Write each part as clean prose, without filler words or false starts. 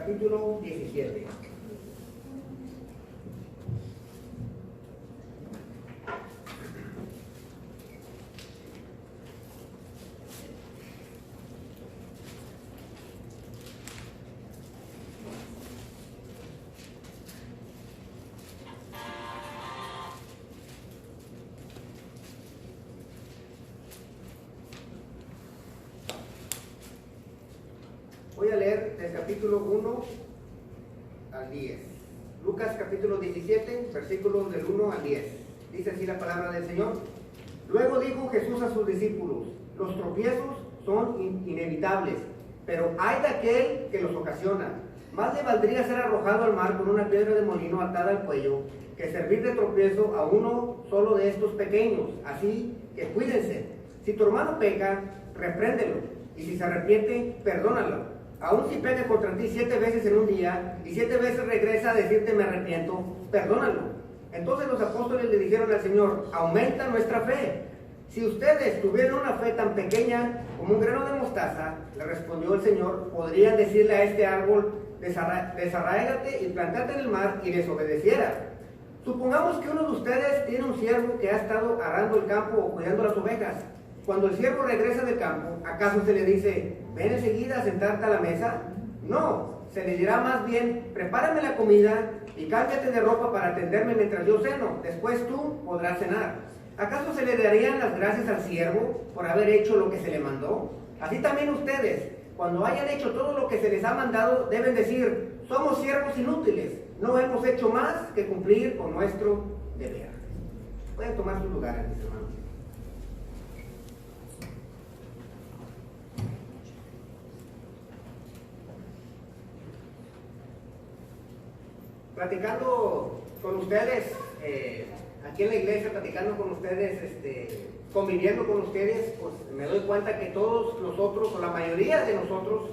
capítulo 17. Voy a leer del capítulo 1 al 10. Lucas capítulo 17, versículos del 1 al 10. Dice así la palabra del Señor. Luego dijo Jesús a sus discípulos: los tropiezos son inevitables, pero hay de aquel que los ocasiona. Más le valdría ser arrojado al mar con una piedra de molino atada al cuello, que servir de tropiezo a uno solo de estos pequeños. Así que cuídense. Si tu hermano peca, repréndelo, y si se arrepiente, perdónalo. Aun si peca contra ti 7 veces en un día, y 7 veces regresa a decirte me arrepiento, perdónalo. Entonces los apóstoles le dijeron al Señor: aumenta nuestra fe. Si ustedes tuvieran una fe tan pequeña como un grano de mostaza, le respondió el Señor, podrían decirle a este árbol: desarráigate y plantate en el mar, y les obedeciera. Supongamos que uno de ustedes tiene un siervo que ha estado arando el campo o cuidando las ovejas. Cuando el siervo regresa del campo, ¿acaso se le dice: ven enseguida a sentarte a la mesa? No, se le dirá más bien: prepárame la comida y cámbiate de ropa para atenderme mientras yo ceno. Después tú podrás cenar. ¿Acaso se le darían las gracias al siervo por haber hecho lo que se le mandó? Así también ustedes, cuando hayan hecho todo lo que se les ha mandado, deben decir: somos siervos inútiles, no hemos hecho más que cumplir con nuestro deber. Pueden tomar sus lugares, mis hermanos. Platicando con ustedes, aquí en la iglesia, platicando con ustedes, conviviendo con ustedes, pues me doy cuenta que todos nosotros, o la mayoría de nosotros,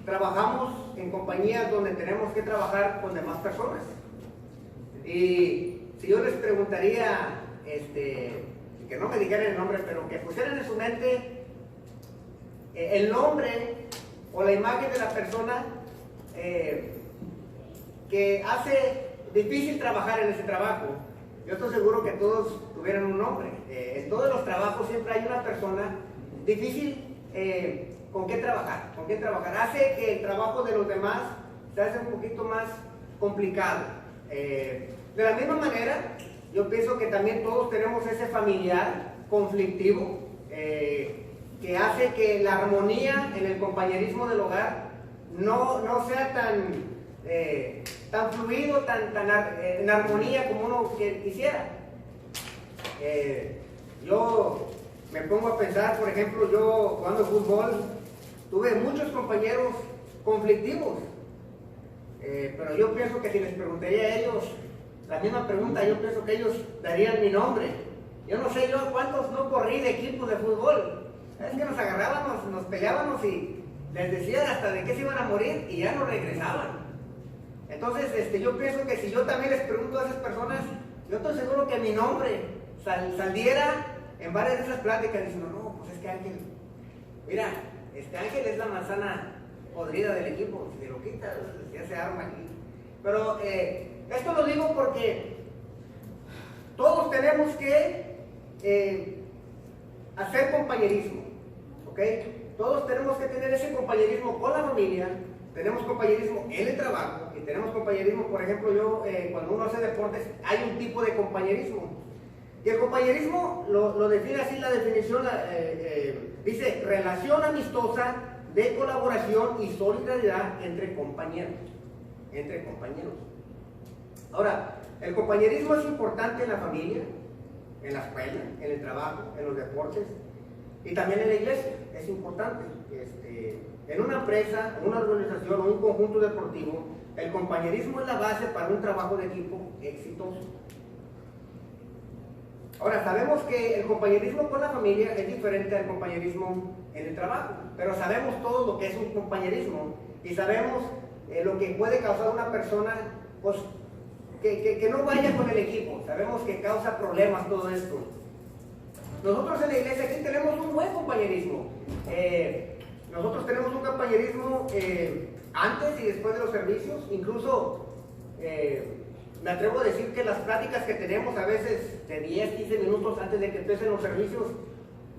trabajamos en compañías donde tenemos que trabajar con demás personas. Y si yo les preguntaría, que no me dijeran el nombre, pero que pusieran en su mente el nombre o la imagen de la persona que hace difícil trabajar en ese trabajo, yo estoy seguro que todos tuvieran un nombre. En todos los trabajos siempre hay una persona difícil con qué trabajar, hace que el trabajo de los demás se hace un poquito más complicado. De la misma manera, yo pienso que también todos tenemos ese familiar conflictivo que hace que la armonía en el compañerismo del hogar no sea tan fluido, tan en armonía como uno quisiera. Yo me pongo a pensar, por ejemplo, yo jugando fútbol tuve muchos compañeros conflictivos, pero yo pienso que si les preguntaría a ellos la misma pregunta, yo pienso que ellos darían mi nombre. Yo no sé yo cuántos no corrí de equipos de fútbol. Es que nos agarrábamos, nos peleábamos y les decían hasta de qué se iban a morir y ya no regresaban. Entonces, yo pienso que si yo también les pregunto a esas personas, yo estoy seguro que mi nombre saliera en varias de esas pláticas diciendo: no, pues es que Ángel, mira, Ángel es la manzana podrida del equipo, si lo quitas, ya se arma aquí. Pero esto lo digo porque todos tenemos que hacer compañerismo, ¿ok? Todos tenemos que tener ese compañerismo con la familia, tenemos compañerismo en el trabajo y tenemos compañerismo, por ejemplo, yo cuando uno hace deportes hay un tipo de compañerismo. Y el compañerismo lo define así la definición, dice: relación amistosa de colaboración y solidaridad entre compañeros. Ahora, el compañerismo es importante en la familia, en la escuela, en el trabajo, en los deportes y también en la iglesia. Es importante. En una empresa, una organización o un conjunto deportivo, el compañerismo es la base para un trabajo de equipo exitoso. Ahora, sabemos que el compañerismo con la familia es diferente al compañerismo en el trabajo, pero sabemos todo lo que es un compañerismo y sabemos lo que puede causar una persona pues, que no vaya con el equipo. Sabemos que causa problemas todo esto. Nosotros en la iglesia aquí tenemos un buen compañerismo. nosotros tenemos un compañerismo antes y después de los servicios. Incluso me atrevo a decir que las pláticas que tenemos a veces de 10, 15 minutos antes de que empiecen los servicios,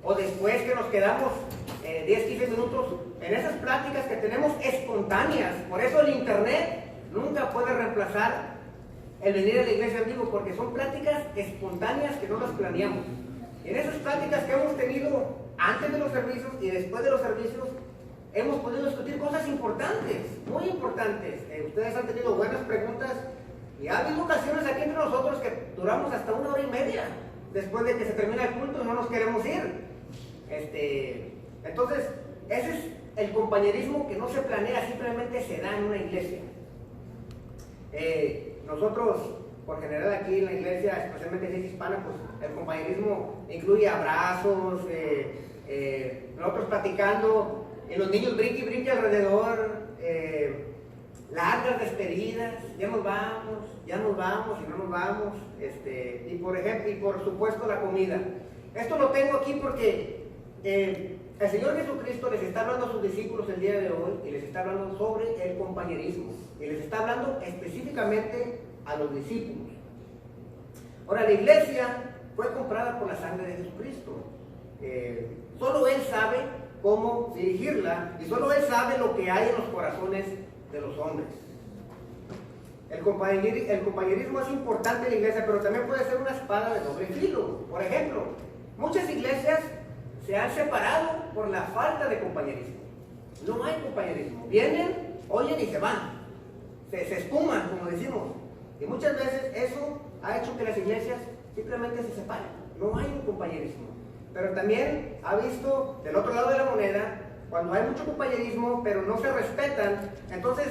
o después que nos quedamos 10, 15 minutos, en esas pláticas que tenemos espontáneas. Por eso el internet nunca puede reemplazar el venir a la iglesia en vivo, porque son pláticas espontáneas que no las planeamos. Y en esas pláticas que hemos tenido antes de los servicios y después de los servicios, hemos podido discutir cosas importantes, muy importantes. Ustedes han tenido buenas preguntas y ha habido ocasiones aquí entre nosotros que duramos hasta 1 hora y media después de que se termina el culto y no nos queremos ir. Entonces, ese es el compañerismo que no se planea, simplemente se da en una iglesia. Nosotros, por general aquí en la iglesia, especialmente en la iglesia hispana, pues el compañerismo incluye abrazos, nosotros platicando, y los niños brinquen y brinquen alrededor, largas despedidas, ya nos vamos y no nos vamos, y por ejemplo, y por supuesto la comida. Esto lo tengo aquí porque el Señor Jesucristo les está hablando a sus discípulos el día de hoy y les está hablando sobre el compañerismo y les está hablando específicamente a los discípulos. Ahora, la iglesia fue comprada por la sangre de Jesucristo. Solo Él sabe cómo dirigirla y solo Él sabe lo que hay en los corazones de los hombres. El compañerismo es importante en la iglesia, pero también puede ser una espada de doble filo. Por ejemplo, muchas iglesias se han separado por la falta de compañerismo. No hay compañerismo. Vienen, oyen y se van. Se espuman, como decimos. Y muchas veces eso ha hecho que las iglesias simplemente se separen. No hay un compañerismo. Pero también ha visto del otro lado de la moneda, cuando hay mucho compañerismo, pero no se respetan, entonces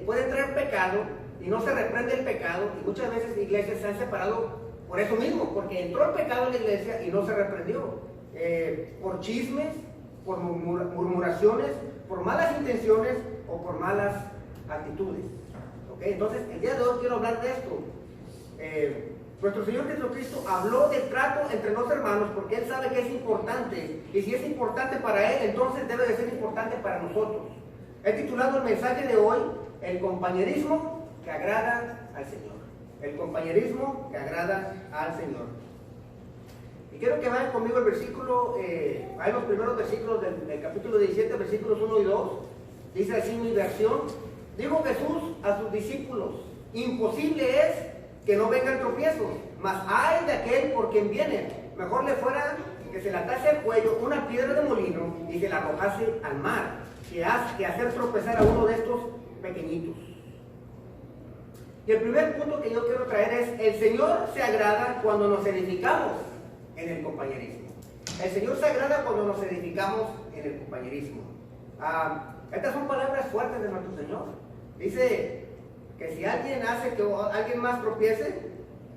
puede entrar pecado y no se reprende el pecado. Y muchas veces iglesias se han separado por eso mismo, porque entró el pecado en la iglesia y no se reprendió. Por chismes, por murmuraciones, por malas intenciones o por malas actitudes. ¿Okay? Entonces, el día de hoy quiero hablar de esto. Nuestro Señor Jesucristo habló del trato entre los hermanos porque Él sabe que es importante. Y si es importante para Él, entonces debe de ser importante para nosotros. He titulado el mensaje de hoy, el compañerismo que agrada al Señor. El compañerismo que agrada al Señor. Y quiero que vayan conmigo el versículo, hay los primeros versículos del capítulo 17, versículos 1 y 2. Dice así mi versión: dijo Jesús a sus discípulos, imposible es que no vengan tropiezos, mas ay de aquel por quien vienen. Mejor le fuera que se le atase al cuello una piedra de molino y se la arrojase al mar, que hacer tropezar a uno de estos pequeñitos. Y el primer punto que yo quiero traer es: el Señor se agrada cuando nos edificamos en el compañerismo. El Señor se agrada cuando nos edificamos en el compañerismo. Estas son palabras fuertes de nuestro Señor. Dice que si alguien hace que alguien más tropiece,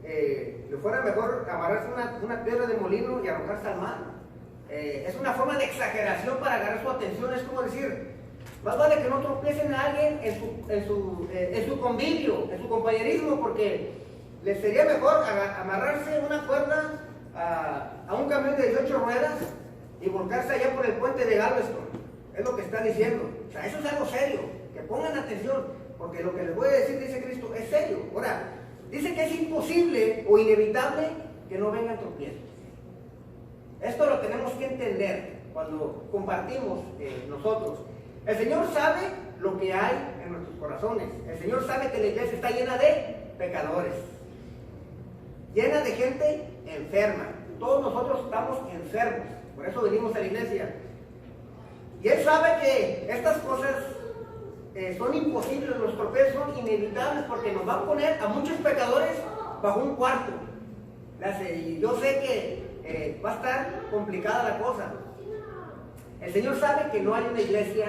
le fuera mejor amarrarse una piedra de molino y arrojarse al mar. Es una forma de exageración para agarrar su atención. Es como decir, más vale que no tropiecen a alguien en su convivio, en su compañerismo, porque les sería mejor amarrarse una cuerda a un camión de 18 ruedas y volcarse allá por el puente de Galveston. Es lo que está diciendo. O sea, eso es algo serio. Que pongan atención, porque lo que les voy a decir, dice Cristo, es serio. Ahora, dice que es imposible o inevitable que no vengan tropiezos. Esto lo tenemos que entender cuando compartimos nosotros. El Señor sabe lo que hay en nuestros corazones. El Señor sabe que la iglesia está llena de pecadores, llena de gente enferma. Todos nosotros estamos enfermos, por eso venimos a la iglesia. Y Él sabe que estas cosas son imposibles, los tropiezos son inevitables, porque nos va a poner a muchos pecadores bajo un cuarto. Y yo sé que va a estar complicada la cosa. El Señor sabe que no hay una iglesia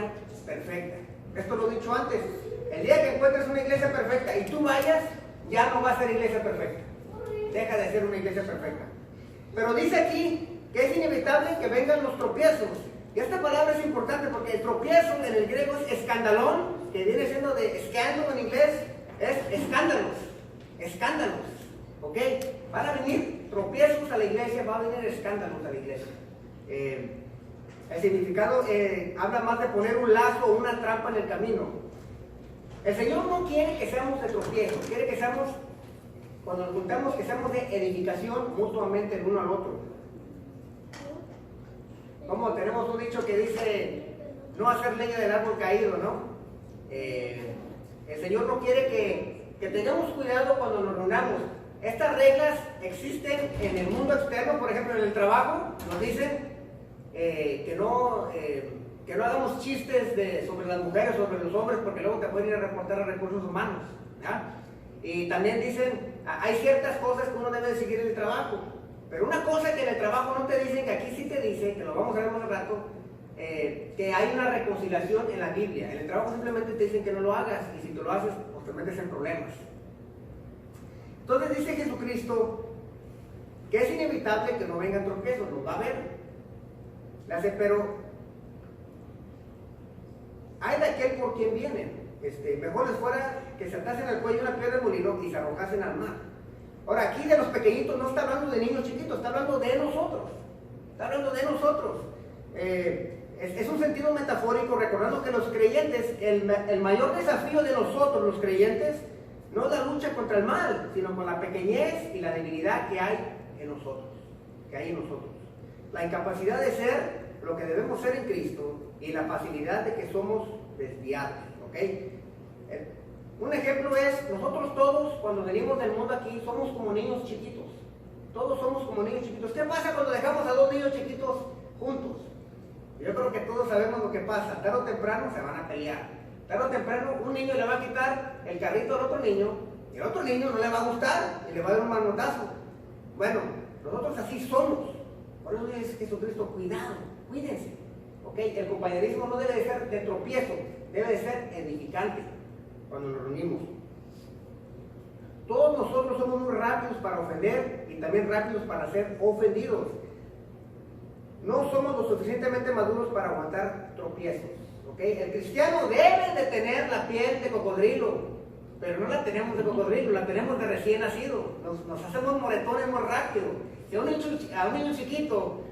perfecta. Esto lo he dicho antes. El día que encuentres una iglesia perfecta y tú vayas, ya no va a ser iglesia perfecta. Deja de ser una iglesia perfecta. Pero dice aquí que es inevitable que vengan los tropiezos. Y esta palabra es importante porque el tropiezo en el griego es escandalón, que viene siendo de escándalo en inglés, es escándalos. Escándalos. ¿Ok? Van a venir tropiezos a la iglesia, va a venir escándalos a la iglesia. El significado habla más de poner un lazo o una trampa en el camino. El Señor no quiere que seamos de tropiezo, quiere que seamos, cuando nos juntamos, que seamos de edificación mutuamente el uno al otro. Como tenemos un dicho que dice, no hacer leña del árbol caído, ¿no? El Señor no quiere que tengamos cuidado cuando nos reunamos. Estas reglas existen en el mundo externo, por ejemplo en el trabajo, nos dicen que no hagamos chistes sobre las mujeres, sobre los hombres, porque luego te pueden ir a reportar a recursos humanos, ¿ya? Y también dicen, hay ciertas cosas que uno debe de seguir en el trabajo, pero una cosa que en el trabajo no te dicen, que aquí sí te dice, que lo vamos a ver más al rato, que hay una reconciliación en la Biblia. En el trabajo simplemente te dicen que no lo hagas, y si tú lo haces, pues te metes en problemas. Entonces dice Jesucristo que es inevitable que no vengan tropiezos, los va a haber. Pero hay de aquel por quien vienen. Mejor les fuera que se atasen al cuello una piedra de molino y se arrojasen al mar. Ahora, aquí de los pequeñitos no está hablando de niños chiquitos, está hablando de nosotros. Está hablando de nosotros. Es un sentido metafórico, recordando que los creyentes, el mayor desafío de nosotros, los creyentes, no es la lucha contra el mal, sino con la pequeñez y la debilidad que hay en nosotros. La incapacidad de ser lo que debemos ser en Cristo y la facilidad de que somos desviados. ¿Okay? Un ejemplo es, nosotros todos, cuando venimos del mundo aquí, somos como niños chiquitos. Todos somos como niños chiquitos. ¿Qué pasa cuando dejamos a dos niños chiquitos juntos? Yo creo que todos sabemos lo que pasa. Tarde o temprano se van a pelear. Tarde o temprano un niño le va a quitar el carrito al otro niño, y el otro niño no le va a gustar y le va a dar un manotazo. Bueno, nosotros así somos. Por eso dice Jesucristo, cuidado, cuídense. ¿Okay? El compañerismo no debe de ser de tropiezo, debe de ser edificante cuando nos reunimos. Todos nosotros somos muy rápidos para ofender y también rápidos para ser ofendidos. No somos lo suficientemente maduros para aguantar tropiezos. ¿Okay? El cristiano debe de tener la piel de cocodrilo, pero no la tenemos de cocodrilo, la tenemos de recién nacido. Nos hacemos moretones muy rápido. Si a un niño chiquito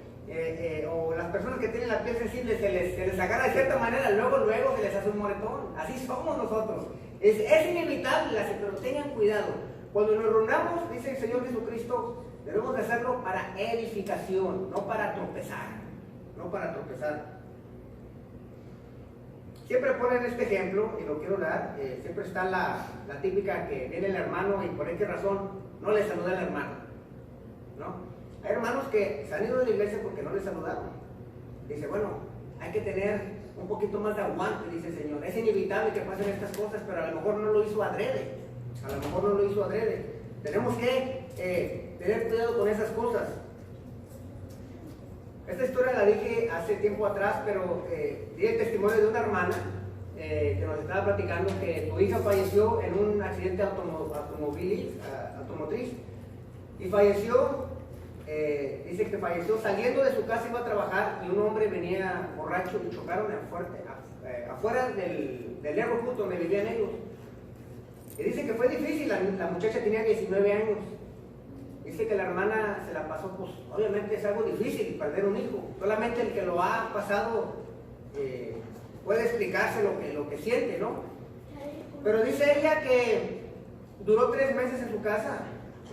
o las personas que tienen la piel sensible se les agarra de cierta manera, luego se les hace un moretón. Así somos nosotros. Es inevitable, pero tengan cuidado. Cuando nos reunamos, dice el Señor Jesucristo, debemos de hacerlo para edificación, no para tropezar. Siempre ponen este ejemplo, y lo quiero dar, siempre está la típica que viene el hermano y por qué razón no le saluda al hermano, ¿no? Hay hermanos que se han ido de la iglesia porque no le saludaron. Dice, bueno, hay que tener un poquito más de aguante, dice el Señor. Es inevitable que pasen estas cosas, pero a lo mejor no lo hizo adrede. Tenemos que tener cuidado con esas cosas. Esta historia la dije hace tiempo atrás, pero di el testimonio de una hermana que nos estaba platicando que su hija falleció en un accidente automotriz y falleció, dice que falleció saliendo de su casa, iba a trabajar y un hombre venía borracho y chocaron afuera del neighborhood donde vivían ellos. Y dice que fue difícil, la muchacha tenía 19 años. Dice que la hermana se la pasó, pues obviamente es algo difícil perder un hijo. Solamente el que lo ha pasado puede explicarse lo que siente, ¿no? Pero dice ella que duró 3 meses en su casa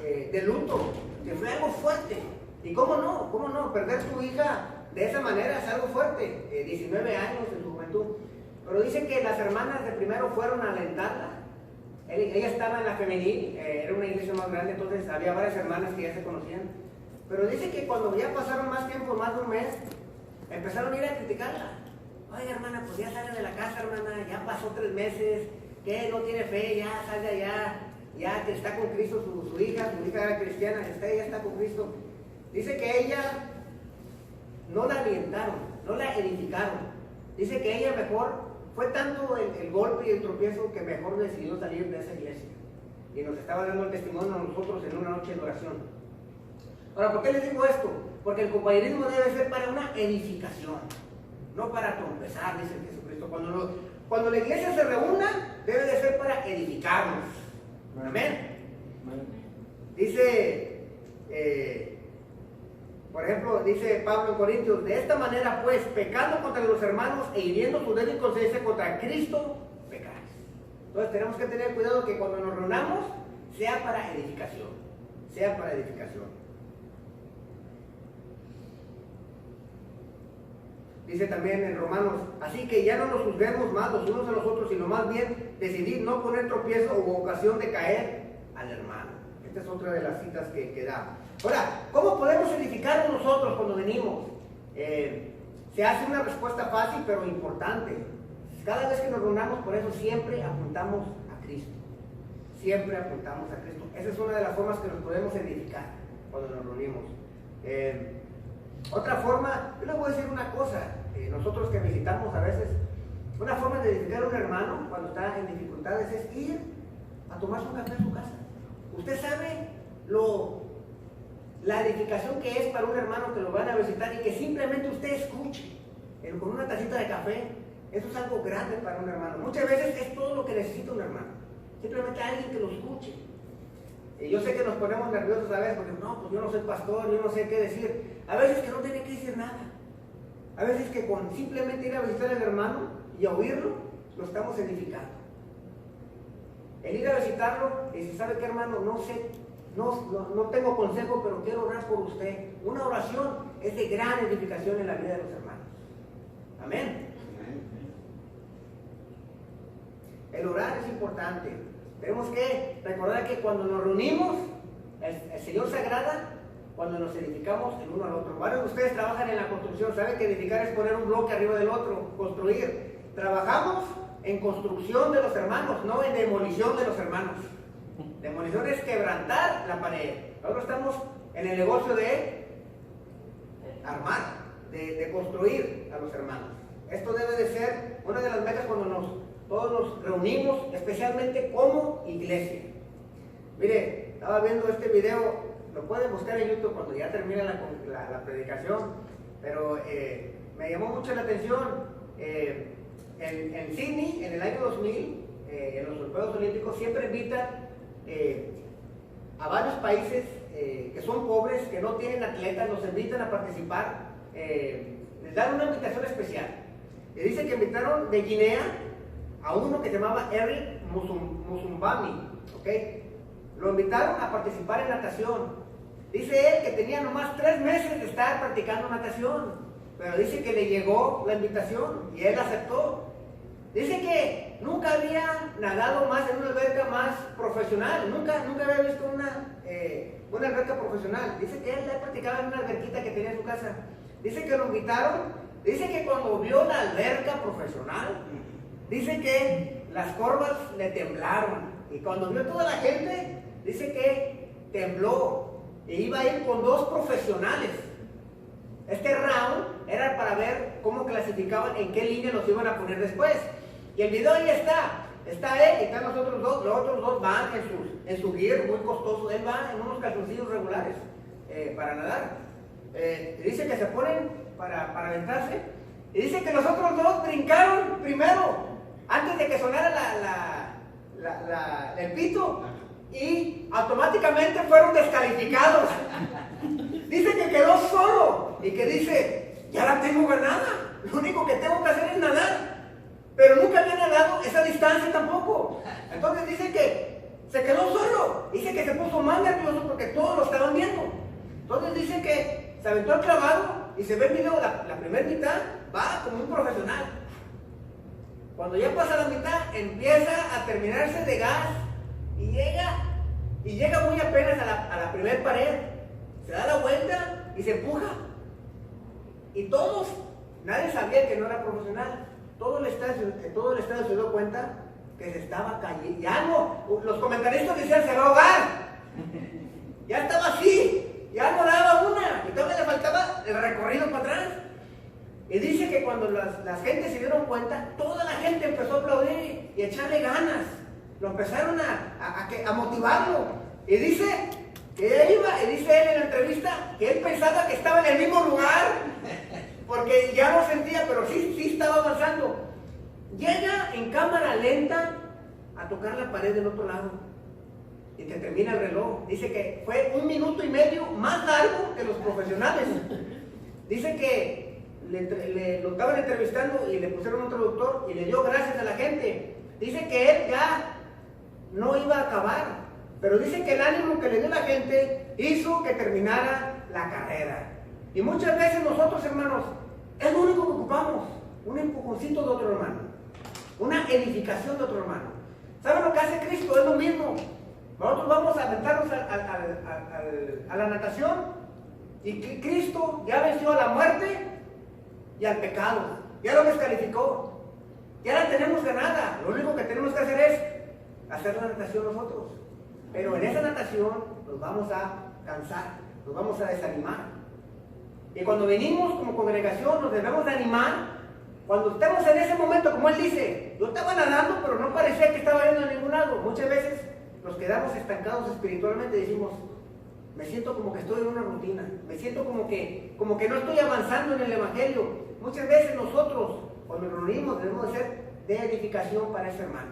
de luto, que fue algo fuerte. Y cómo no, perder tu hija de esa manera es algo fuerte, 19 años en su juventud. Pero dice que las hermanas de primero fueron a alentarla. Ella estaba en la femenil, era una iglesia más grande, entonces había varias hermanas que ya se conocían. Pero dice que cuando ya pasaron más tiempo, más de un mes, empezaron a ir a criticarla. Oye, hermana, pues ya salga de la casa, hermana, ya pasó 3 meses, que no tiene fe, ya salga ya que está con Cristo su hija era cristiana, ella está con Cristo. Dice que ella no la alientaron, no la edificaron. Dice que ella mejor, fue tanto el golpe y el tropiezo que mejor decidió salir de esa iglesia. Y nos estaba dando el testimonio a nosotros en una noche de oración. Ahora, ¿por qué les digo esto? Porque el compañerismo debe ser para una edificación, no para tropezar, dice Jesucristo. Cuando la iglesia se reúna, debe de ser para edificarnos. Amén. Dice Por ejemplo, dice Pablo en Corintios, de esta manera pues, pecando contra los hermanos e hiriendo su débil conciencia contra Cristo, pecáis. Entonces tenemos que tener cuidado que cuando nos reunamos, sea para edificación. Sea para edificación. Dice también en Romanos, así que ya no nos juzguemos más los unos a los otros, sino más bien decidir no poner tropiezo o ocasión de caer al hermano. Esta es otra de las citas que da. Ahora, ¿cómo podemos edificarnos nosotros cuando venimos? Se hace una respuesta fácil pero importante. Cada vez que nos reunamos, por eso siempre apuntamos a Cristo. Siempre apuntamos a Cristo. Esa es una de las formas que nos podemos edificar cuando nos reunimos. Otra forma, yo les voy a decir una cosa, nosotros que visitamos a veces, una forma de edificar a un hermano cuando está en dificultades es ir a tomarse un café a su casa. Usted sabe la edificación que es para un hermano que lo van a visitar y que simplemente usted escuche con una tacita de café. Eso es algo grande para un hermano. Muchas veces es todo lo que necesita un hermano. Simplemente alguien que lo escuche. Yo sé que nos ponemos nerviosos a veces porque no, pues yo no soy pastor, yo no sé qué decir. A veces que no tiene que decir nada. A veces que con simplemente ir a visitar al hermano y a oírlo, lo estamos edificando. El ir a visitarlo y si sabe qué hermano, no sé, no tengo consejo, pero quiero orar por usted. Una oración es de gran edificación en la vida de los hermanos. Amén. El orar es importante. Tenemos que recordar que cuando nos reunimos, el Señor se agrada cuando nos edificamos el uno al otro. Varios de ustedes trabajan en la construcción, saben que edificar es poner un bloque arriba del otro, construir. Trabajamos en construcción de los hermanos, no en demolición de los hermanos. Demolición es quebrantar la pared. Nosotros estamos en el negocio de armar, de construir a los hermanos. Esto debe de ser una de las metas cuando todos nos reunimos, especialmente como iglesia. Mire, estaba viendo este video, lo pueden buscar en YouTube cuando ya termine la predicación, pero me llamó mucho la atención. En Sydney, en el año 2000, en los Juegos Olímpicos, siempre invitan a varios países que son pobres, que no tienen atletas, los invitan a participar, les dan una invitación especial. Y dice que invitaron de Guinea a uno que se llamaba Eric Musumbami, ¿ok? Lo invitaron a participar en natación. Dice él que tenía nomás 3 meses de estar practicando natación, pero dice que le llegó la invitación y él aceptó. Dice que nunca había nadado más en una alberca más profesional, nunca había visto una alberca profesional. Dice que él practicaba en una alberquita que tenía en su casa. Dice que lo invitaron, dice que cuando vio la alberca profesional, dice que las corvas le temblaron. Y cuando vio toda la gente, dice que tembló. E iba a ir con 2 profesionales. Este round era para ver cómo clasificaban, en qué línea los iban a poner después. Y el video ahí está. Está él y están los otros 2. Los otros 2 van en su gear muy costoso. Él va en unos calzoncillos regulares para nadar. Y dice que se ponen para aventarse. Y dice que los otros 2 brincaron primero, antes de que sonara el pito, y automáticamente fueron descalificados. Dice que quedó solo y que dice, ya la tengo ganada, lo único que tengo que hacer es nadar, pero nunca había nadado esa distancia tampoco. Entonces dice que se quedó solo, dice que se puso más nervioso porque todos lo estaban viendo. Entonces dice que se aventó el clavado y se ve el video, la primera mitad va como un profesional. Cuando ya pasa la mitad, empieza a terminarse de gas y llega muy apenas a la primera pared. Se da la vuelta y se empuja. Y todos, nadie sabía que no era profesional. Todo el estadio se dio cuenta que se estaba cayendo. Ya no, los comentaristas decían, se va a ahogar. Ya estaba así, ya no daba una. Y todavía le faltaba el recorrido para atrás. Y dice que cuando las gentes se dieron cuenta, toda la gente empezó a aplaudir y a echarle ganas. Lo empezaron a motivarlo. Y dice que él iba, y dice él en la entrevista, que él pensaba que estaba en el mismo lugar, porque ya no sentía, pero sí estaba avanzando. Llega en cámara lenta a tocar la pared del otro lado. y te termina el reloj. Dice que fue 1 minuto y medio más largo que los profesionales. Dice que lo estaban entrevistando y le pusieron un traductor y le dio gracias a la gente. Dice que él ya no iba a acabar, pero dice que el ánimo que le dio la gente hizo que terminara la carrera. Y muchas veces nosotros, hermanos, es lo único que ocupamos, un empujoncito de otro hermano, una edificación de otro hermano. ¿Saben lo que hace Cristo? Es lo mismo. Nosotros vamos a aventarnos a la natación y Cristo ya venció a la muerte y al pecado, ya lo descalificó. Ya la tenemos ganada. Lo único que tenemos que hacer es hacer la natación nosotros. Pero en esa natación nos vamos a cansar, nos vamos a desanimar. Y cuando venimos como congregación nos debemos de animar. Cuando estemos en ese momento, como él dice, yo estaba nadando, pero no parecía que estaba yendo a ningún lado. Muchas veces nos quedamos estancados espiritualmente y decimos, me siento como que estoy en una rutina, me siento como que no estoy avanzando en el Evangelio. Muchas veces nosotros, cuando nos reunimos, debemos de ser de edificación para ese hermano.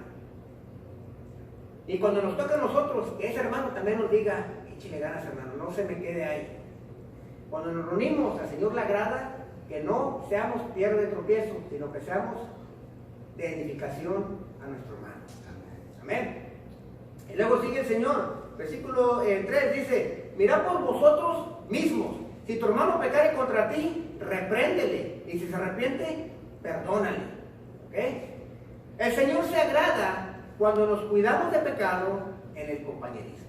Y cuando nos toca a nosotros, que ese hermano también nos diga, échale ganas, hermano, no se me quede ahí. Cuando nos reunimos, al Señor le agrada que no seamos piedra de tropiezo, sino que seamos de edificación a nuestro hermano. Amén. Y luego sigue el Señor, versículo 3 dice, mirad por vosotros mismos, si tu hermano pecare contra ti, repréndele, y si se arrepiente, perdónale. ¿Okay? El Señor se agrada cuando nos cuidamos de pecado en el compañerismo.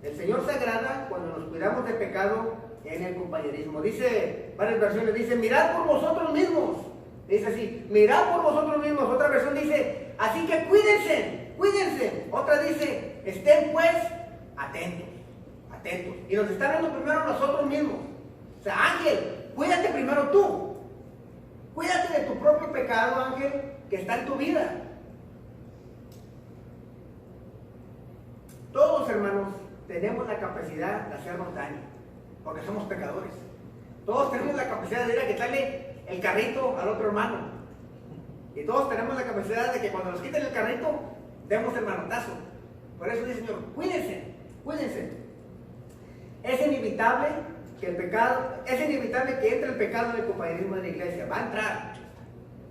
El Señor se agrada cuando nos cuidamos de pecado en el compañerismo. Dice, varias versiones, dice, mirad por vosotros mismos. Dice así, mirad por vosotros mismos. Otra versión dice, así que cuídense, cuídense. Otra dice, estén pues atentos, atentos. Y nos está hablando primero a nosotros mismos. O sea, Ángel, cuídate primero tú. Cuídate de tu propio pecado, Ángel, que está en tu vida. Todos, hermanos, tenemos la capacidad de hacernos daño, porque somos pecadores. Todos tenemos la capacidad de ir a quitarle el carrito al otro hermano. Y todos tenemos la capacidad de que cuando nos quiten el carrito, demos el manotazo. Por eso dice el Señor, cuídense, cuídense. Es inevitable que el pecado, es inevitable que entre el pecado en el compañerismo de la iglesia. Va a entrar,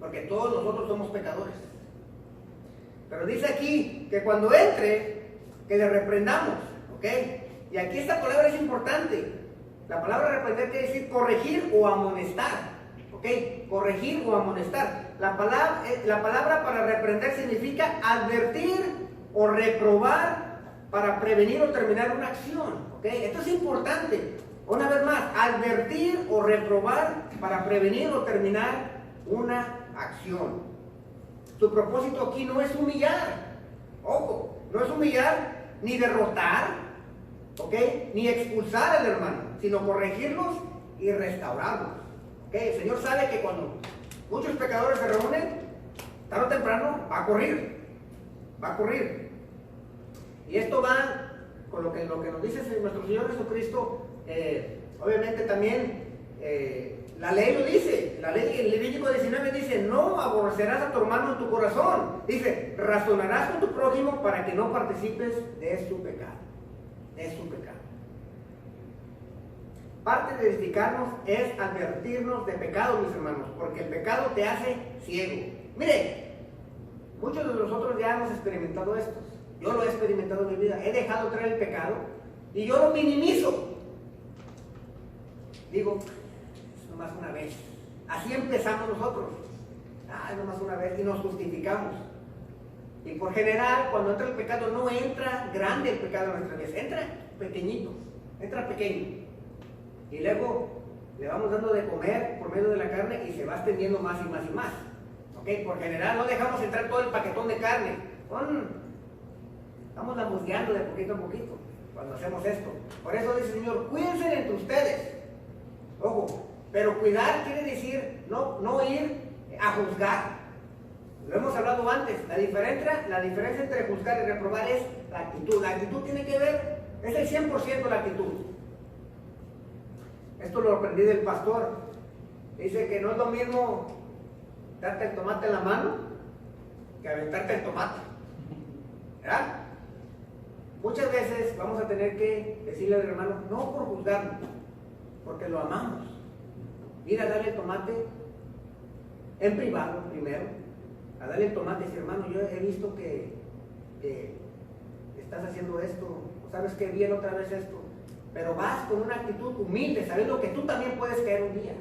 porque todos nosotros somos pecadores. Pero dice aquí que cuando entre, que le reprendamos, ¿ok? Y aquí esta palabra es importante. La palabra reprender quiere decir corregir o amonestar, ¿ok? Corregir o amonestar. La palabra para reprender significa advertir o reprobar para prevenir o terminar una acción, ¿ok? Esto es importante. Una vez más, advertir o reprobar para prevenir o terminar una acción. Tu propósito aquí no es humillar, ojo, no es humillar ni derrotar, ¿ok? Ni expulsar al hermano, sino corregirlos y restaurarlos, ¿ok? El Señor sabe que cuando muchos pecadores se reúnen, tarde o temprano va a ocurrir, va a ocurrir. Y esto va con lo que nos dice nuestro Señor Jesucristo. Obviamente también la ley lo dice, la ley en Levítico 19 dice, no aborrecerás a tu hermano en tu corazón. Dice, razonarás con tu prójimo para que no participes de su pecado, de su pecado. Parte de edificarnos es advertirnos de pecado, mis hermanos, porque el pecado te hace ciego. Mire, muchos de nosotros ya hemos experimentado esto. Yo lo he experimentado en mi vida, he dejado entrar el pecado y yo lo minimizo. Digo, es nomás una vez. Así empezamos nosotros. Es nomás una vez y nos justificamos. Y por general, cuando entra el pecado, no entra grande el pecado en nuestra vida, entra pequeñito, entra pequeño. Y luego le vamos dando de comer por medio de la carne y se va extendiendo más y más y más. ¿Ok? Por general no dejamos entrar todo el paquetón de carne. Estamos lambuceando de poquito a poquito cuando hacemos esto. Por eso dice el Señor, cuídense entre ustedes. Ojo, pero cuidar quiere decir no ir a juzgar. Lo hemos hablado antes. La diferencia entre juzgar y reprobar es la actitud. La actitud tiene que ver, es el 100% la actitud. Esto lo aprendí del pastor. Dice que no es lo mismo darte el tomate en la mano que aventarte el tomate. ¿Verdad? muchas veces vamos a tener que decirle al hermano, no por juzgarlo, porque lo amamos. Ir a darle el tomate en privado primero, a darle el tomate y decir, hermano, yo he visto que estás haciendo esto, o sabes que vi otra vez esto, pero vas con una actitud humilde, sabiendo que tú también puedes caer un día.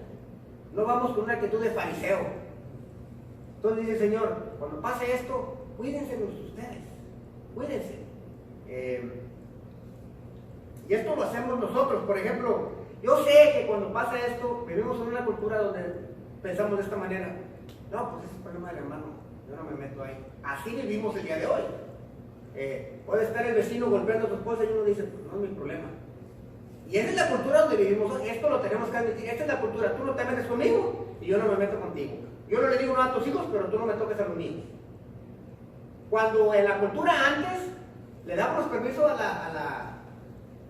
No vamos con una actitud de fariseo. Entonces dice el Señor, cuando pase esto, cuídense de ustedes, cuídense. Y esto lo hacemos nosotros. Por ejemplo, yo sé que cuando pasa esto, vivimos en una cultura donde pensamos de esta manera. No, pues ese es el problema del hermano, yo no me meto ahí. Así vivimos el día de hoy. Puede estar el vecino golpeando a tu esposa y uno dice, pues no es mi problema. Y esa es la cultura donde vivimos hoy. Esto lo tenemos que admitir. Esta es la cultura. Tú no te metes conmigo y yo no me meto contigo. Yo no le digo nada a tus hijos, pero tú no me toques a los niños. Cuando en la cultura antes le dábamos permiso a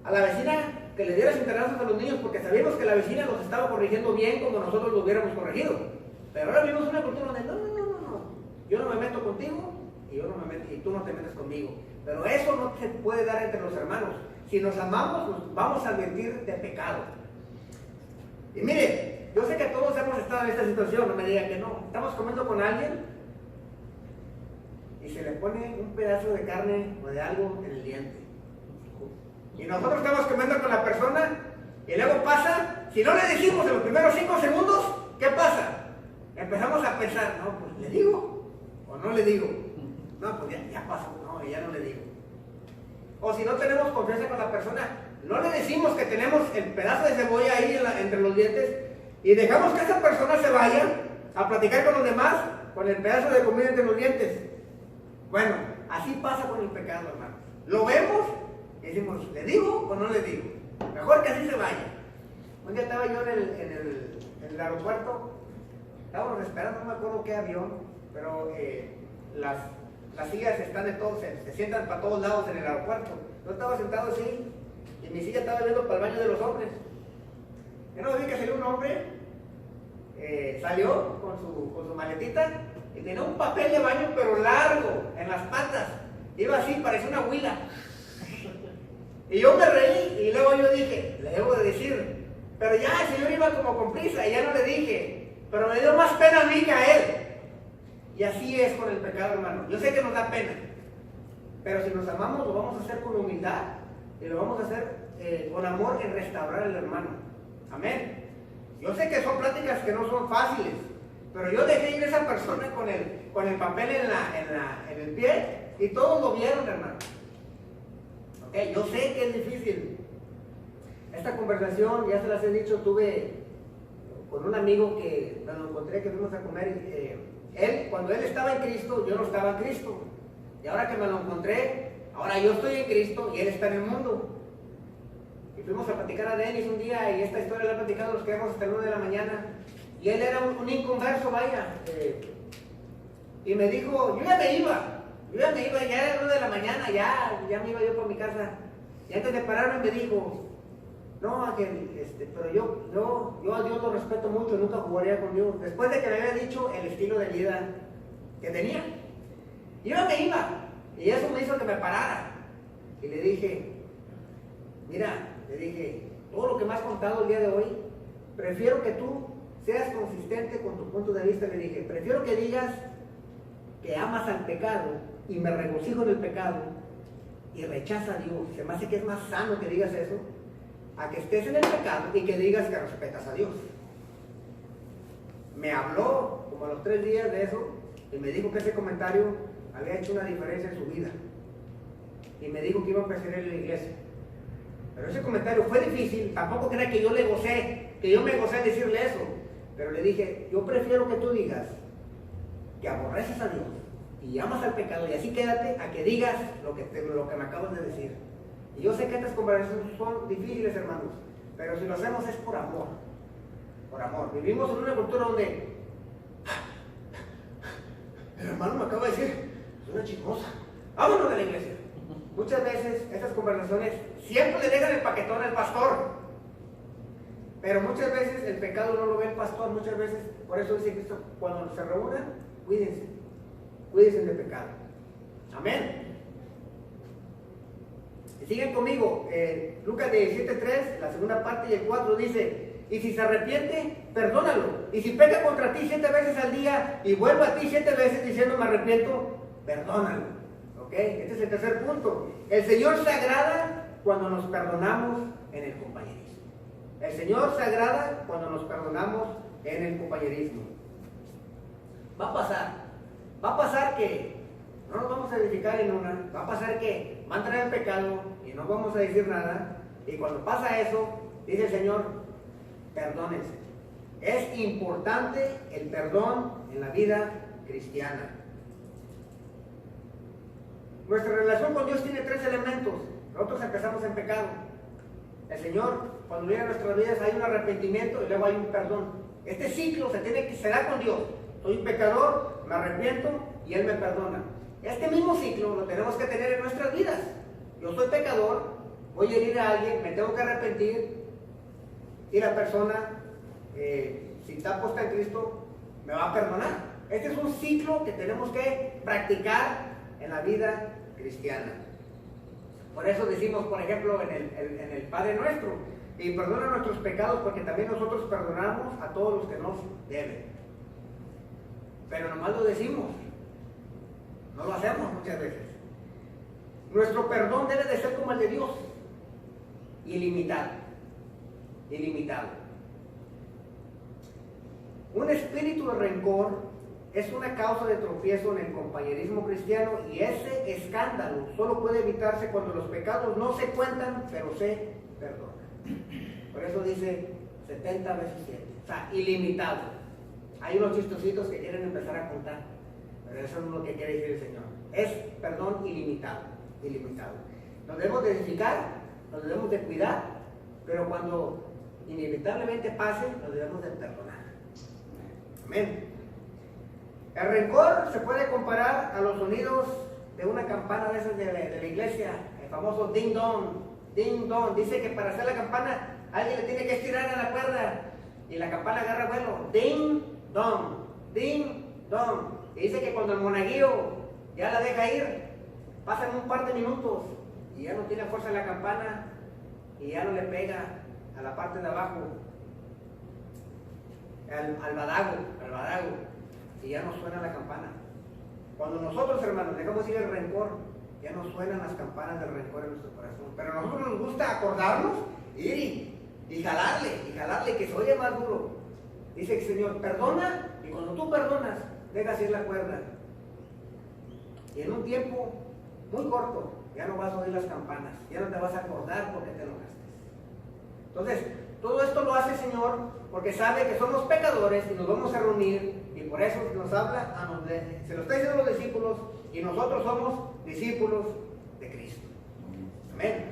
la vecina que le diera internados a los niños porque sabíamos que la vecina los estaba corrigiendo bien como nosotros los hubiéramos corregido. Pero ahora vivimos en una cultura donde no. Yo no me meto contigo y tú no te metes conmigo. Pero eso no se puede dar entre los hermanos. Si nos amamos, nos vamos a advertir de pecado. Y mire, yo sé que todos hemos estado en esta situación, no me digan que no. Estamos comiendo con alguien y se le pone un pedazo de carne o de algo en el diente. Y nosotros estamos comiendo con la persona y luego pasa, si no le decimos en los primeros 5 segundos, ¿qué pasa? Empezamos a pensar, no, pues le digo o no le digo. No, pues ya pasó, no, ya no le digo. O si no tenemos confianza con la persona, no le decimos que tenemos el pedazo de cebolla ahí entre los dientes y dejamos que esa persona se vaya a platicar con los demás con el pedazo de comida entre los dientes. Bueno, así pasa con el pecado, hermano. Lo vemos y decimos, ¿le digo o no le digo? Mejor que así se vaya. Un día estaba yo en el aeropuerto, estábamos esperando, no me acuerdo qué avión, pero las sillas están de todos, se sientan para todos lados en el aeropuerto. Yo estaba sentado así y mi silla estaba viendo para el baño de los hombres. Yo no vi que salió un hombre, salió con su maletita y tenía un papel de baño pero largo en las patas. Iba así, parecía una huila. Y yo me reí y luego yo dije, le debo de decir, pero ya el señor iba como con prisa y ya no le dije, pero me dio más pena a mí que a él. Y así es con el pecado, hermano. Yo sé que nos da pena, pero si nos amamos lo vamos a hacer con humildad y lo vamos a hacer con amor en restaurar al hermano. Amén. Yo sé que son pláticas que no son fáciles, pero yo dejé ir a esa persona con el papel en el pie y todos lo vieron, hermano. Okay, yo sé que es difícil. Esta conversación, ya se las he dicho, tuve con un amigo que me lo encontré, que fuimos a comer. Cuando él estaba en Cristo, yo no estaba en Cristo. Y ahora que me lo encontré, ahora yo estoy en Cristo y él está en el mundo. Y fuimos a platicar a Denis un día y esta historia la he platicado, nos quedamos hasta el 1 de la mañana. Y él era un inconverso, vaya. Y me dijo, yo ya me iba, ya era el 1 de la mañana, ya me iba yo por mi casa. Y antes de pararme me dijo, no, Ángel, pero yo a Dios lo respeto mucho, nunca jugaría con Dios. Después de que me había dicho el estilo de vida que tenía, yo me iba, y eso me hizo que me parara. Y le dije, mira, todo lo que me has contado el día de hoy, prefiero que tú seas consistente con tu punto de vista. Le dije, prefiero que digas que amas al pecado y me regocijo en el pecado y rechaza a Dios. Se me hace que es más sano que digas eso a que estés en el pecado y que digas que respetas a Dios. Me habló como a los 3 días de eso y me dijo que ese comentario había hecho una diferencia en su vida y me dijo que iba a empezar en la iglesia. Pero ese comentario fue difícil. Tampoco crea que yo me gocé en decirle eso, pero le dije, yo prefiero que tú digas que aborreces a Dios y amas al pecado y así quédate a que digas lo que me acabas de decir. Y yo sé que estas conversaciones son difíciles, hermanos, pero si lo hacemos es por amor. Por amor. Vivimos en una cultura donde el hermano me acaba de decir, es una chismosa, vámonos de la iglesia. Muchas veces estas conversaciones siempre le dejan el paquetón al pastor, pero muchas veces el pecado no lo ve el pastor. Muchas veces, por eso dice Cristo, cuando se reúnan, cuídense de pecado. Amén. Sigan conmigo, Lucas 17:3, la segunda parte y el 4 dice, y si se arrepiente, perdónalo. Y si peca contra ti 7 veces al día y vuelve a ti 7 veces diciendo me arrepiento, perdónalo. ¿Ok? Este es el tercer punto. El Señor se agrada cuando nos perdonamos en el compañerismo. El Señor se agrada cuando nos perdonamos en el compañerismo. Va a pasar que no nos vamos a edificar en una, va a pasar que va a entrar el pecado y no vamos a decir nada, y cuando pasa eso, dice el Señor, perdónense. Es importante el perdón en la vida cristiana. Nuestra relación con Dios tiene 3 elementos. Nosotros empezamos en pecado. El Señor, cuando viene a nuestras vidas, hay un arrepentimiento y luego hay un perdón. Este ciclo se da con Dios. Soy un pecador, me arrepiento y Él me perdona. Este mismo ciclo lo tenemos que tener en nuestras vidas. Yo soy pecador, voy a herir a alguien, me tengo que arrepentir y la persona, si está puesta en Cristo, me va a perdonar. Este es un ciclo que tenemos que practicar en la vida cristiana. Por eso decimos, por ejemplo, en el Padre Nuestro, y perdona nuestros pecados porque también nosotros perdonamos a todos los que nos deben. Pero nomás lo decimos, no lo hacemos muchas veces. Nuestro perdón debe de ser como el de Dios, ilimitado, ilimitado. Un espíritu de rencor es una causa de tropiezo en el compañerismo cristiano, y ese escándalo solo puede evitarse cuando los pecados no se cuentan, pero se perdonan. Por eso dice 70 veces 7, o sea, ilimitado. Hay unos chistositos que quieren empezar a contar, pero eso no es lo que quiere decir el Señor. Es perdón ilimitado, ilimitado. Nos debemos de edificar, nos debemos de cuidar, pero cuando inevitablemente pase, nos debemos de perdonar. Amén. El rencor se puede comparar a los sonidos de una campana de esas de la iglesia, el famoso ding dong, ding dong. Dice que para hacer la campana alguien le tiene que estirar a la cuerda y la campana agarra vuelo. Ding dong, ding dong. Y dice que cuando el monaguillo ya la deja ir, pasan un par de minutos y ya no tiene fuerza la campana y ya no le pega a la parte de abajo, al badago, y ya no suena la campana. Cuando nosotros, hermanos, dejamos ir el rencor, ya no suenan las campanas del rencor en nuestro corazón. Pero a nosotros nos gusta acordarnos, ir y jalarle, que se oye más duro. Dice el Señor, perdona, y cuando tú perdonas, dejas ir la cuerda. Y en un tiempo muy corto, ya no vas a oír las campanas, ya no te vas a acordar porque te enojaste. Entonces, todo esto lo hace el Señor porque sabe que somos pecadores y nos vamos a reunir, y por eso nos habla, se lo está diciendo a los discípulos, y nosotros somos discípulos de Cristo. Amén.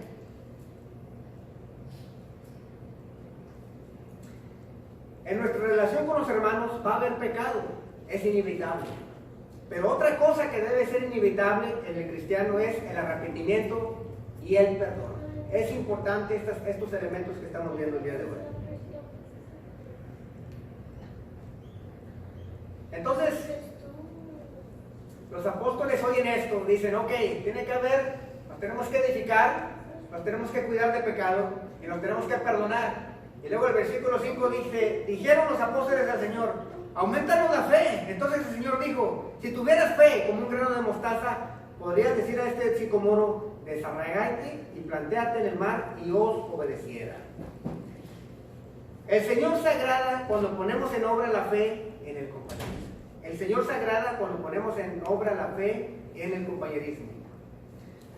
En nuestra relación con los hermanos va a haber pecado, es inevitable. Pero otra cosa que debe ser inevitable en el cristiano es el arrepentimiento y el perdón. Es importante estos elementos que estamos viendo el día de hoy. Entonces, los apóstoles oyen esto, dicen, ok, tiene que haber, nos tenemos que edificar, nos tenemos que cuidar de pecado y nos tenemos que perdonar. Y luego el versículo 5 dice, dijeron los apóstoles al Señor, aumentanos la fe. Entonces el Señor dijo, si tuvieras fe como un grano de mostaza, podrías decir a este sicomoro, desarraigate y plantéate en el mar, y os obedeciera. El Señor se agrada cuando ponemos en obra la fe en el compañerismo. El Señor se agrada cuando ponemos en obra la fe en el compañerismo.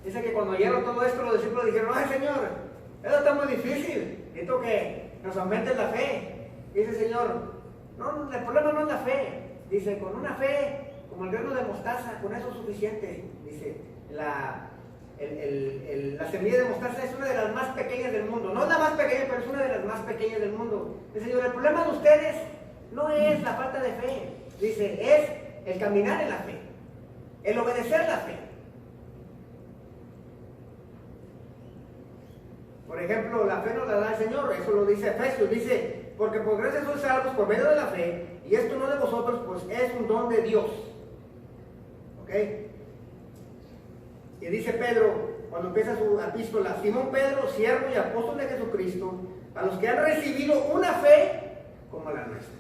Dice que cuando oyeron todo esto, los discípulos dijeron, ay Señor, eso está muy difícil, necesito que nos aumentes la fe. Dice el Señor, no, el problema no es la fe. Dice, con una fe como el grano de mostaza, con eso es suficiente. Dice, la semilla de mostaza es una de las más pequeñas del mundo. No es la más pequeña, pero es una de las más pequeñas del mundo. Dice, Señor, el problema de ustedes no es la falta de fe. Dice, es el caminar en la fe, el obedecer la fe. Por ejemplo, la fe nos la da el Señor, eso lo dice Efesios, dice, porque por gracia sois salvos por medio de la fe, y esto no de vosotros, pues es un don de Dios. ¿Ok? Y dice Pedro, cuando empieza su epístola, Simón Pedro, siervo y apóstol de Jesucristo, a los que han recibido una fe como la nuestra.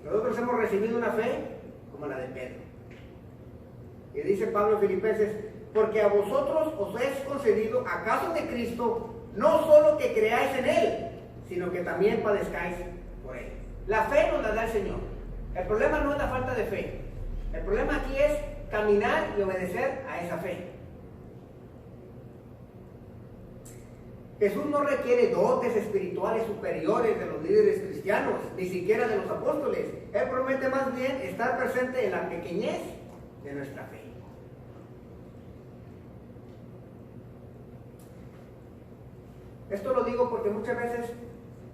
Nosotros hemos recibido una fe como la de Pedro. Y dice Pablo en Filipenses, porque a vosotros os es concedido a causa de Cristo, no solo que creáis en Él, sino que también padezcáis por Él. La fe nos la da el Señor. El problema no es la falta de fe. El problema aquí es caminar y obedecer a esa fe. Jesús no requiere dotes espirituales superiores de los líderes cristianos, ni siquiera de los apóstoles. Él promete más bien estar presente en la pequeñez de nuestra fe. Esto lo digo porque muchas veces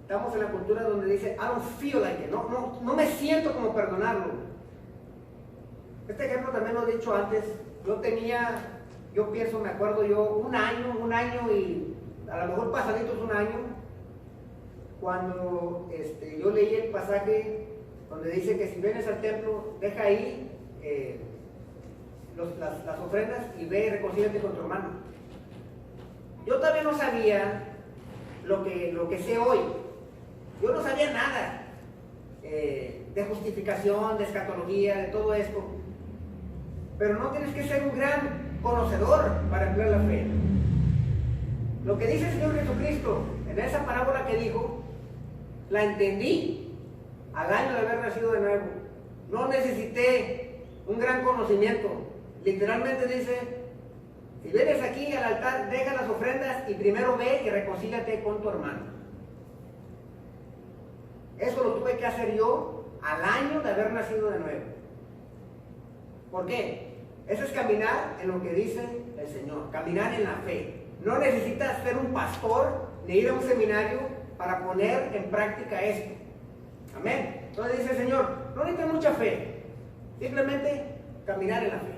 estamos en la cultura donde dice, I don't feel like it, no me siento como perdonarlo. Este ejemplo también lo he dicho antes. Me acuerdo yo, un año y a lo mejor pasaditos un año, cuando yo leí el pasaje donde dice que si vienes al templo, deja ahí las ofrendas y ve y reconcíliate con tu hermano. Yo todavía no sabía lo que sé hoy. Yo no sabía nada de justificación, de escatología, de todo esto. Pero no tienes que ser un gran conocedor para emplear la fe. Lo que dice el Señor Jesucristo en esa parábola que dijo, la entendí al año de haber nacido de nuevo. No necesité un gran conocimiento. Literalmente dice, si vienes aquí al altar, deja las ofrendas y primero ve y reconcíliate con tu hermano. Eso lo tuve que hacer yo al año de haber nacido de nuevo. ¿Por qué? Eso es caminar en lo que dice el Señor, caminar en la fe. No necesitas ser un pastor ni ir a un seminario para poner en práctica esto. Amén. Entonces dice el Señor, no necesitas mucha fe, simplemente caminar en la fe.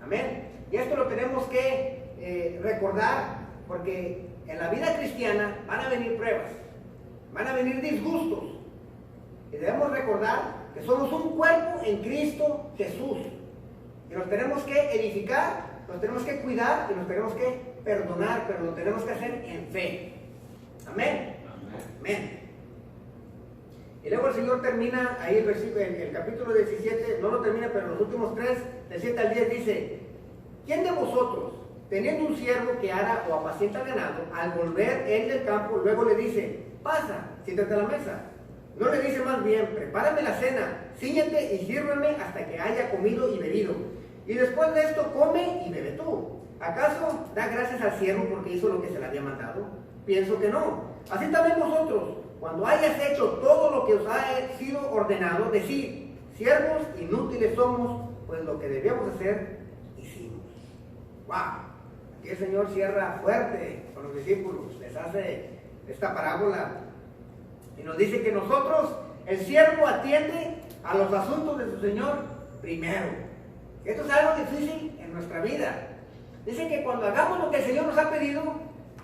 Amén. Y esto lo tenemos que recordar, porque en la vida cristiana van a venir pruebas, van a venir disgustos. Y debemos recordar que somos un cuerpo en Cristo Jesús. Y nos tenemos que edificar, nos tenemos que cuidar y nos tenemos que perdonar, pero lo tenemos que hacer en fe. Amén. Amén. Y luego el Señor termina ahí el capítulo 17, no lo termina, pero los últimos 3, del 7 al 10 dice, ¿quién de vosotros, teniendo un siervo que ara o apacienta ganado, al volver él del campo, luego le dice, pasa, siéntate a la mesa? No le dice más bien, prepárame la cena, cíñete y sírveme hasta que haya comido y bebido. Y después de esto come y bebe tú. ¿Acaso da gracias al siervo porque hizo lo que se le había mandado? Pienso que no. Así también vosotros, cuando hayas hecho todo lo que os ha sido ordenado, decid, siervos inútiles somos, pues lo que debíamos hacer, hicimos. ¡Wow! Aquí el Señor cierra fuerte con los discípulos, les hace esta parábola y nos dice que nosotros, el siervo atiende a los asuntos de su Señor primero. Esto es algo difícil en nuestra vida. Dice que cuando hagamos lo que el Señor nos ha pedido,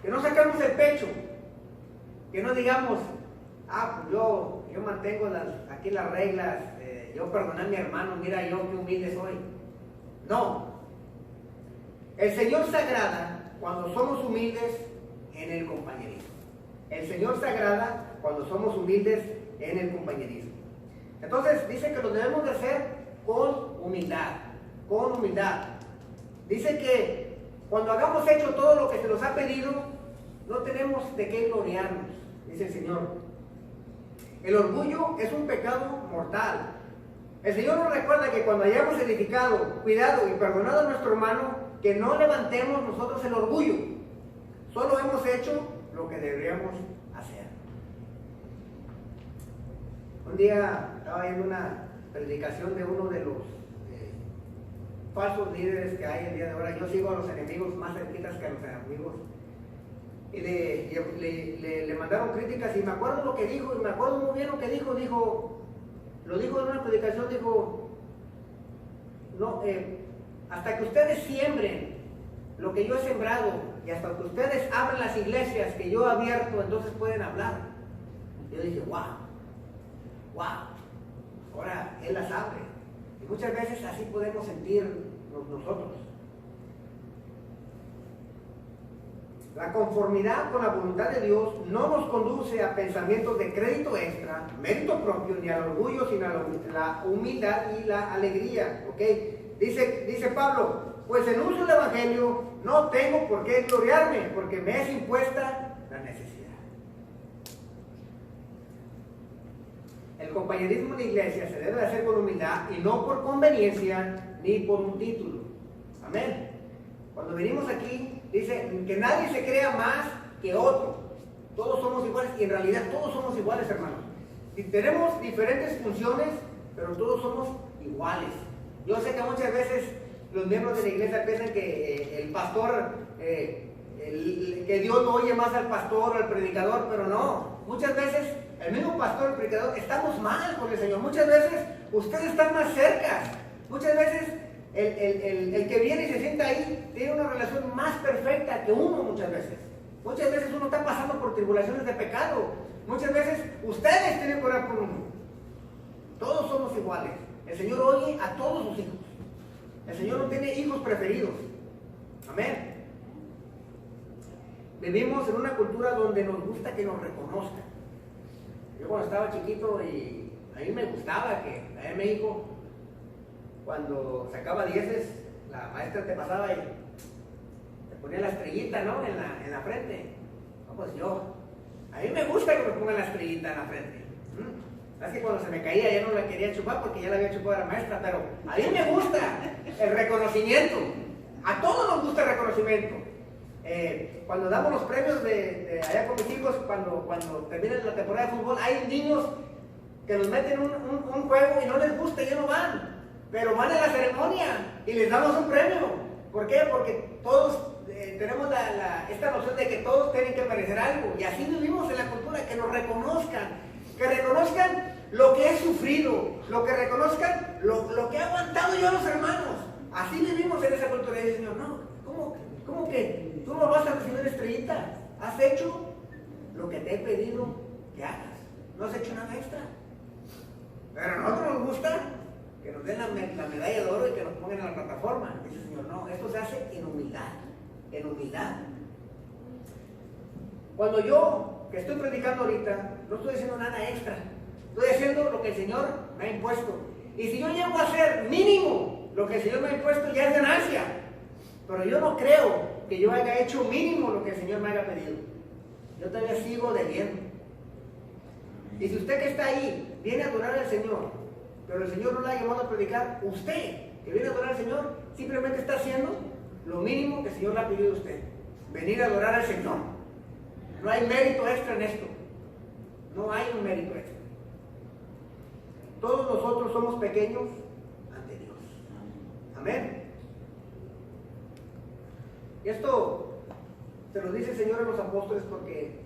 que no sacamos el pecho, que no digamos, pues yo mantengo aquí las reglas, yo perdoné a mi hermano, mira yo qué humilde soy. No. El Señor se agrada cuando somos humildes en el compañerismo. El Señor se agrada cuando somos humildes en el compañerismo. Entonces dice que lo debemos de hacer con humildad, con humildad. Dice que cuando hagamos hecho todo lo que se nos ha pedido, no tenemos de qué gloriarnos, dice el Señor. El orgullo es un pecado mortal. El Señor nos recuerda que cuando hayamos edificado, cuidado y perdonado a nuestro hermano, que no levantemos nosotros el orgullo. Solo hemos hecho lo que deberíamos hacer. Un día estaba viendo una predicación de uno de los falsos líderes que hay el día de ahora. Yo sigo a los enemigos más cerquitas que a los amigos. Y le mandaron críticas y me acuerdo lo que dijo, y me acuerdo muy bien lo que dijo. Lo dijo en una predicación, dijo, no, hasta que ustedes siembren lo que yo he sembrado y hasta que ustedes abran las iglesias que yo he abierto, entonces pueden hablar. Yo dije, wow, ahora Él las abre. Y muchas veces así podemos sentir nosotros. La conformidad con la voluntad de Dios no nos conduce a pensamientos de crédito extra, mérito propio, ni al orgullo, sino a la humildad y la alegría. ¿Ok? Dice Pablo, pues en uso del Evangelio no tengo por qué gloriarme, porque me es impuesta la necesidad. El compañerismo en la iglesia se debe de hacer con humildad y no por conveniencia ni por un título. Amén. Cuando venimos aquí, dice que nadie se crea más que otro. Todos somos iguales y en realidad todos somos iguales, hermanos. Y tenemos diferentes funciones, pero todos somos iguales. Yo sé que muchas veces los miembros de la iglesia piensan que el pastor, que Dios no oye más al pastor o al predicador, pero no. Muchas veces el mismo pastor o el predicador estamos mal con el Señor. Muchas veces ustedes están más cerca. Muchas veces el que viene y se sienta ahí tiene una relación más perfecta que uno muchas veces. Muchas veces uno está pasando por tribulaciones de pecado. Muchas veces ustedes tienen que orar por uno. Todos somos iguales. El Señor oye a todos sus hijos. El Señor no tiene hijos preferidos. Amén. Vivimos en una cultura donde nos gusta que nos reconozcan. Yo cuando estaba chiquito y a mí me gustaba que allá en México, cuando sacaba 10, la maestra te pasaba y te ponía la estrellita, ¿no? En la frente. No, pues a mí me gusta que me pongan la estrellita en la frente. Es que cuando se me caía ya no la quería chupar porque ya la había chupado la maestra, pero a mí me gusta el reconocimiento. A todos nos gusta el reconocimiento. Cuando damos los premios de allá con mis hijos, cuando termina la temporada de fútbol, hay niños que nos meten un juego y no les gusta y ya no van. Pero van a la ceremonia y les damos un premio. ¿Por qué? Porque todos tenemos esta noción de que todos tienen que merecer algo. Y así vivimos en la cultura, que nos reconozcan. Que reconozcan lo que he sufrido, que reconozcan lo que he aguantado yo a los hermanos. Así vivimos en esa cultura. Y dice, Señor, no, ¿cómo que tú no vas a recibir estrellita? ¿Has hecho lo que te he pedido que hagas? No has hecho nada extra. Pero a nosotros nos gusta que nos den la medalla de oro y que nos pongan en la plataforma. Dice el Señor, no, esto se hace en humildad. En humildad. Cuando yo, que estoy predicando ahorita, no estoy haciendo nada extra. Estoy haciendo lo que el Señor me ha impuesto. Y si yo llego a hacer mínimo lo que el Señor me ha impuesto, ya es ganancia. Pero yo no creo que yo haya hecho mínimo lo que el Señor me haya pedido. Yo todavía sigo debiendo. Y si usted que está ahí viene a adorar al Señor, pero el Señor no la ha llamado a predicar, usted que viene a adorar al Señor, simplemente está haciendo lo mínimo que el Señor le ha pedido a usted. Venir a adorar al Señor. No hay mérito extra en esto. No hay un mérito extra. Todos nosotros somos pequeños ante Dios. Amén. Y esto se lo dice el Señor a los apóstoles porque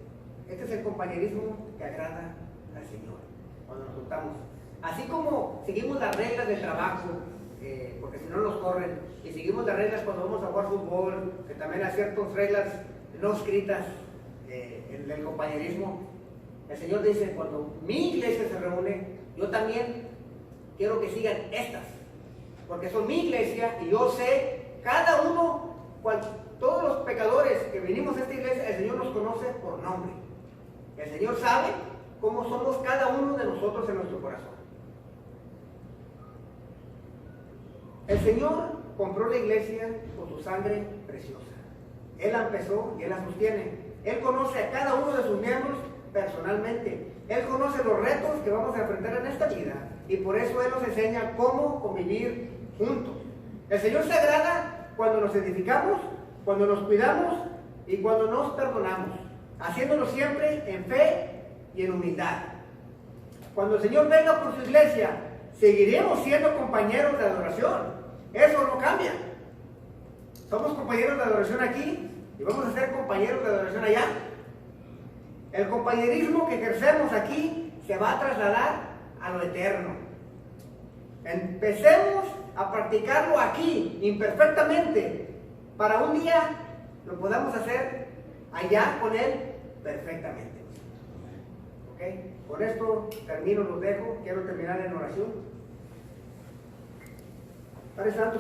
este es el compañerismo que agrada al Señor cuando nos juntamos. Así como seguimos las reglas del trabajo, porque si no nos corren, y seguimos las reglas cuando vamos a jugar fútbol, que también hay ciertas reglas no escritas en el compañerismo. El Señor dice, cuando mi iglesia se reúne, yo también quiero que sigan estas, porque son mi iglesia y yo sé cada uno, todos los pecadores que venimos a esta iglesia, el Señor nos conoce por nombre. El Señor sabe cómo somos cada uno de nosotros en nuestro corazón. El Señor compró la iglesia con su sangre preciosa. Él la empezó y Él la sostiene. Él conoce a cada uno de sus miembros personalmente. Él conoce los retos que vamos a enfrentar en esta vida y por eso Él nos enseña cómo convivir juntos. El Señor se agrada cuando nos edificamos, cuando nos cuidamos y cuando nos perdonamos, haciéndolo siempre en fe y en humildad. Cuando el Señor venga por su iglesia, seguiremos siendo compañeros de adoración. Eso no cambia. Somos compañeros de adoración aquí y vamos a ser compañeros de adoración allá. El compañerismo que ejercemos aquí se va a trasladar a lo eterno. Empecemos a practicarlo aquí, imperfectamente, para un día lo podamos hacer allá con Él perfectamente. ¿Ok? Con esto termino, los dejo. Quiero terminar en oración. Padre Santo,